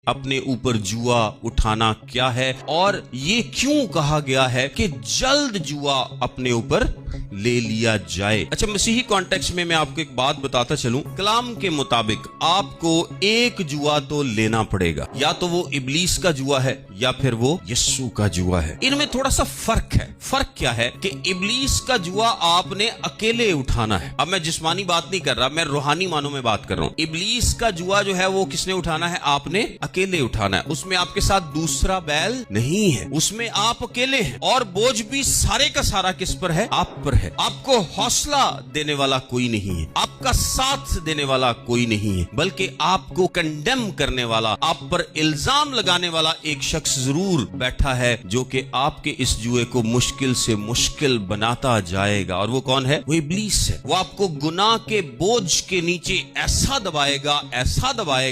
اپنے اوپر جوا اٹھانا کیا ہے اور یہ کیوں کہا گیا ہے کہ جلد جوا اپنے اوپر لے لیا جائے۔ اچھا، مسیحی کانٹیکسٹ میں آپ کو ایک بات بتاتا چلوں، کلام کے مطابق آپ کو ایک جوا تو لینا پڑے گا، یا تو وہ ابلیس کا جوا ہے یا پھر وہ یسوع کا جوا ہے۔ ان میں تھوڑا سا فرق ہے۔ فرق کیا ہے کہ ابلیس کا جوا آپ نے اکیلے اٹھانا ہے۔ اب میں جسمانی بات نہیں کر رہا، میں روحانی معنوں میں بات کر رہا ہوں۔ ابلیس کا جوا جو ہے وہ کس نے اٹھانا ہے؟ آپ نے اکیلے اٹھانا ہے۔ اس میں آپ کے ساتھ دوسرا بیل نہیں ہے، اس میں آپ اکیلے ہیں، اور بوجھ بھی سارے کا سارا کس پر ہے؟ آپ پر ہے۔ آپ کو حوصلہ دینے والا کوئی نہیں ہے، آپ کا ساتھ دینے والا کوئی نہیں ہے، بلکہ آپ کو کنڈیم کرنے والا، آپ پر الزام لگانے والا ایک شخص ضرور بیٹھا ہے جو کہ آپ کے اس جوئے کو مشکل سے مشکل بناتا جائے گا۔ اور وہ کون ہے؟ وہ ابلیس ہے۔ وہ آپ کو گناہ کے بوجھ کے نیچے ایسا دبائے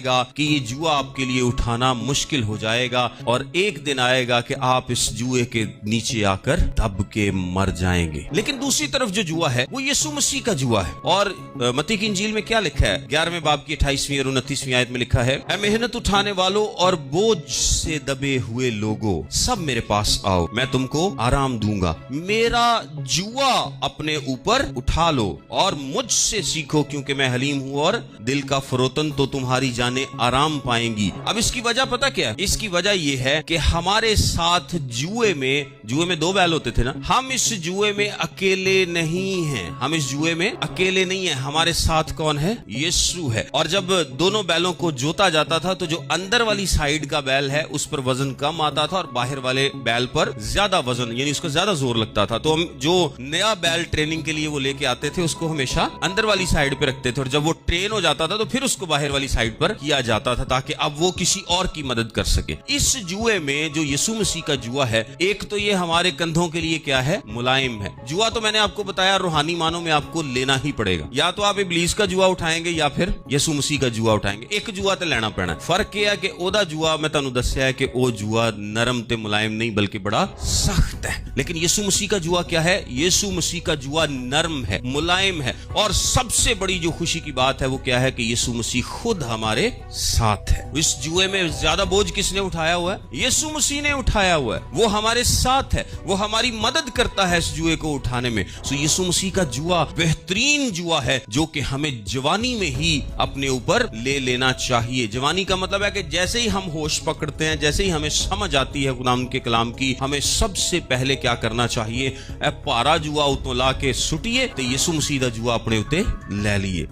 گا کہ یہ جوا آپ کے لیے اٹھانا مشکل ہو جائے گا، اور ایک دن آئے گا کہ آپ اس جوئے کے نیچے آ کر دب کے مر جائیں گے۔ لیکن دوسری طرف جو جوا ہے وہ یسوع مسیح کا جوا ہے، اور متی کی انجیل میں کیا لکھا ہے؟ 11ویں باب کی 28ویں اور 29ویں آیت میں لکھا ہے، اے محنت اٹھانے والوں اور بوجھ سے دبے ہوئے لوگوں، سب میرے پاس آؤ، میں تم کو آرام دوں گا۔ میرا جوا اپنے اوپر اٹھا لو اور مجھ سے سیکھو، کیونکہ میں حلیم ہوں اور دل کا فروتن، تو تمہاری جانیں آرام پائیں گی۔ اب اس کی وجہ پتہ کیا ہے؟ اس کی وجہ یہ ہے کہ ہمارے ساتھ جوئے میں 2 بیل ہوتے تھے نا، ہم اس جوئے میں اکیلے نہیں ہیں، ہم اس جوئے میں اکیلے نہیں ہیں، ہمارے ساتھ کون ہے؟ یسوع ہے۔ اور جب دونوں بیلوں کو جوتا جاتا تھا تو جو اندر والی سائیڈ کا بیل ہے اس پر وزن کم آتا تھا، اور باہر والے بیل پر زیادہ وزن، یعنی اس کو زیادہ زور لگتا تھا۔ تو ہم جو نیا بیل ٹریننگ کے لیے وہ لے کے آتے تھے اس کو ہمیشہ اندر والی سائیڈ پہ رکھتے تھے، اور جب وہ ٹرین ہو جاتا تھا تو پھر اس کو باہر والی سائیڈ پر کیا جاتا تھا تاکہ اب وہ کسی اور کی مدد کر سکے۔ اس جوئے میں جو یسوع مسیح کا جوا ہے، ایک تو یہ ہمارے کندھوں کے لیے کیا ہے؟ ملائم ہے۔ جوا تو میں نے آپ کو بتایا روحانی معنوں میں آپ کو لینا ہی پڑے گا، یا تو آپ ابلیس کا جوا اٹھائیں گے یا پھر یسوع مسیح کا جوا اٹھائیں گے۔ ایک جوا تے لینا پینا ہے۔ فرق یہ ہے کہ اودا جوا میں تانوں دسیا ہے کہ او جوا نرم تے ملائم نہیں بلکہ بڑا سخت ہے، لیکن یسوع مسیح کا جوا کیا ہے؟ یسوع مسیح کا جوا نرم ہے، ملائم ہے، اور سب سے بڑی جو خوشی کی بات ہے وہ کیا ہے کہ یسوع مسیح خود ہمارے ساتھ ہے۔ اس جوئے میں زیادہ بوجھ کس نے اٹھایا ہوا ہے؟ یسوع مسیح نے اٹھایا ہوا ہے، وہ ہمارے ساتھ ہے، وہ ہماری مدد کرتا ہے اس جوئے کو اٹھانے میں۔ سو یسوع مسیح کا جوا بہترین جوا ہے جو کہ ہمیں جوانی میں ہی اپنے اوپر لے لینا چاہیے۔ جوانی کا مطلب ہے کہ جیسے ہی ہم ہوش پکڑتے ہیں، جیسے ہی ہمیں سمجھ آتی ہے خداوند کے کلام کی، ہمیں سب سے پہلے کیا کرنا چاہیے؟ اے پارا جوا اتوں لا کے سٹیے تے یسوع مسیح دا جوا اپنے اوتے لے لیے۔